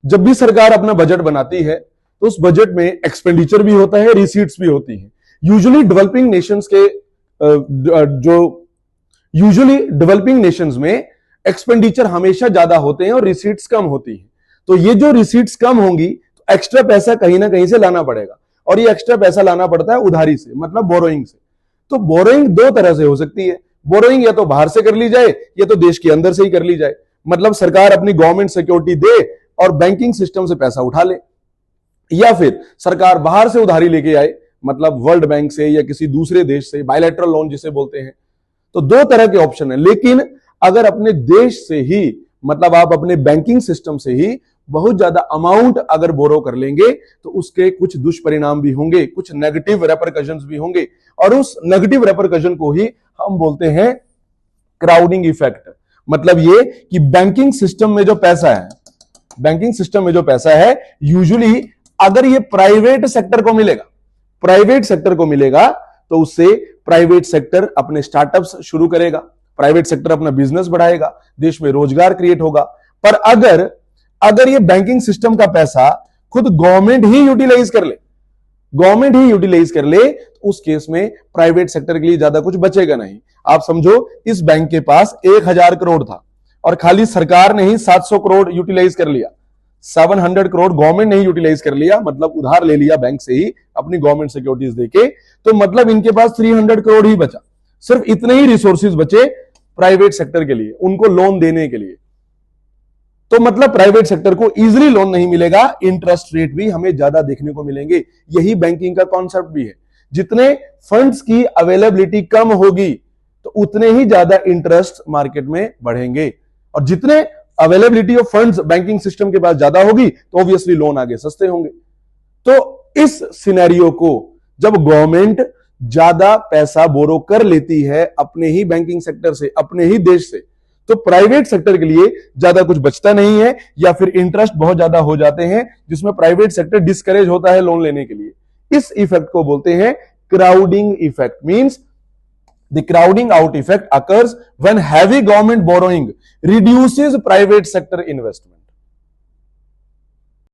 जब भी सरकार अपना बजट बनाती है तो उस बजट में एक्सपेंडिचर भी होता है, रिसीट्स भी होती है। यूजुअली डेवलपिंग नेशंस में एक्सपेंडिचर हमेशा ज्यादा होते हैं और रिसीट्स कम होती है। तो ये जो रिसीट्स कम होंगी तो एक्स्ट्रा पैसा कहीं ना कहीं से लाना पड़ेगा, और ये एक्स्ट्रा पैसा लाना पड़ता है उधारी से, मतलब बोरोइंग से। तो बोरोइंग दो तरह से हो सकती है। बोरोइंग या तो बाहर से कर ली जाए या तो देश के अंदर से ही कर ली जाए, मतलब सरकार अपनी गवर्नमेंट सिक्योरिटी दे और बैंकिंग सिस्टम से पैसा उठा ले, या फिर सरकार बाहर से उधारी लेके आए, मतलब वर्ल्ड बैंक से या किसी दूसरे देश से, बायलैटरल लोन जिसे बोलते हैं। तो दो तरह के ऑप्शन है। लेकिन अगर अपने देश से ही, मतलब आप अपने बैंकिंग सिस्टम से ही बहुत ज्यादा अमाउंट अगर बोरो कर लेंगे तो उसके कुछ दुष्परिणाम भी होंगे, कुछ नेगेटिव रेपरकशंस भी होंगे, और उस नेगेटिव रेपरकशन को ही हम बोलते हैं क्राउडिंग इफेक्ट। मतलब ये कि बैंकिंग सिस्टम में जो पैसा है, यूजुअली अगर ये प्राइवेट सेक्टर को मिलेगा तो उससे प्राइवेट सेक्टर अपने स्टार्टअप्स शुरू करेगा, प्राइवेट सेक्टर अपना बिजनेस बढ़ाएगा, देश में रोजगार क्रिएट होगा। पर अगर ये बैंकिंग सिस्टम का पैसा खुद गवर्नमेंट ही यूटिलाइज कर ले तो उस केस में प्राइवेट सेक्टर के लिए ज्यादा कुछ बचेगा नहीं। आप समझो, इस बैंक के पास 1000 करोड़ था और खाली सरकार ने ही 700 करोड़ यूटिलाइज कर लिया, 700 करोड़ गवर्नमेंट ने ही यूटिलाइज कर लिया, मतलब उधार ले लिया बैंक से ही अपनी गवर्नमेंट सिक्योरिटीज देके। तो मतलब इनके पास 300 करोड़ ही बचा, सिर्फ इतने ही रिसोर्सेज बचे प्राइवेट सेक्टर के लिए, उनको लोन देने के लिए। तो मतलब प्राइवेट सेक्टर को इजीली लोन नहीं मिलेगा, इंटरेस्ट रेट भी हमें ज्यादा देखने को मिलेंगे। यही बैंकिंग का कॉन्सेप्ट भी है। जितने फंड्स की अवेलेबिलिटी कम होगी तो उतने ही ज्यादा इंटरेस्ट मार्केट में बढ़ेंगे, और जितने availability of funds banking system के पास ज्यादा होगी तो ऑब्वियसली लोन आगे सस्ते होंगे। तो इस सिनेरियो को जब गवर्नमेंट ज्यादा पैसा बोरो कर लेती है अपने ही बैंकिंग सेक्टर से, अपने ही देश से, तो प्राइवेट सेक्टर के लिए ज्यादा कुछ बचता नहीं है, या फिर इंटरेस्ट बहुत ज्यादा हो जाते हैं जिसमें प्राइवेट सेक्टर डिस्करेज होता है लोन लेने के लिए। इस इफेक्ट को बोलते हैं crowding effect. Means the crowding out effect occurs when heavy government borrowing reduces private sector investment.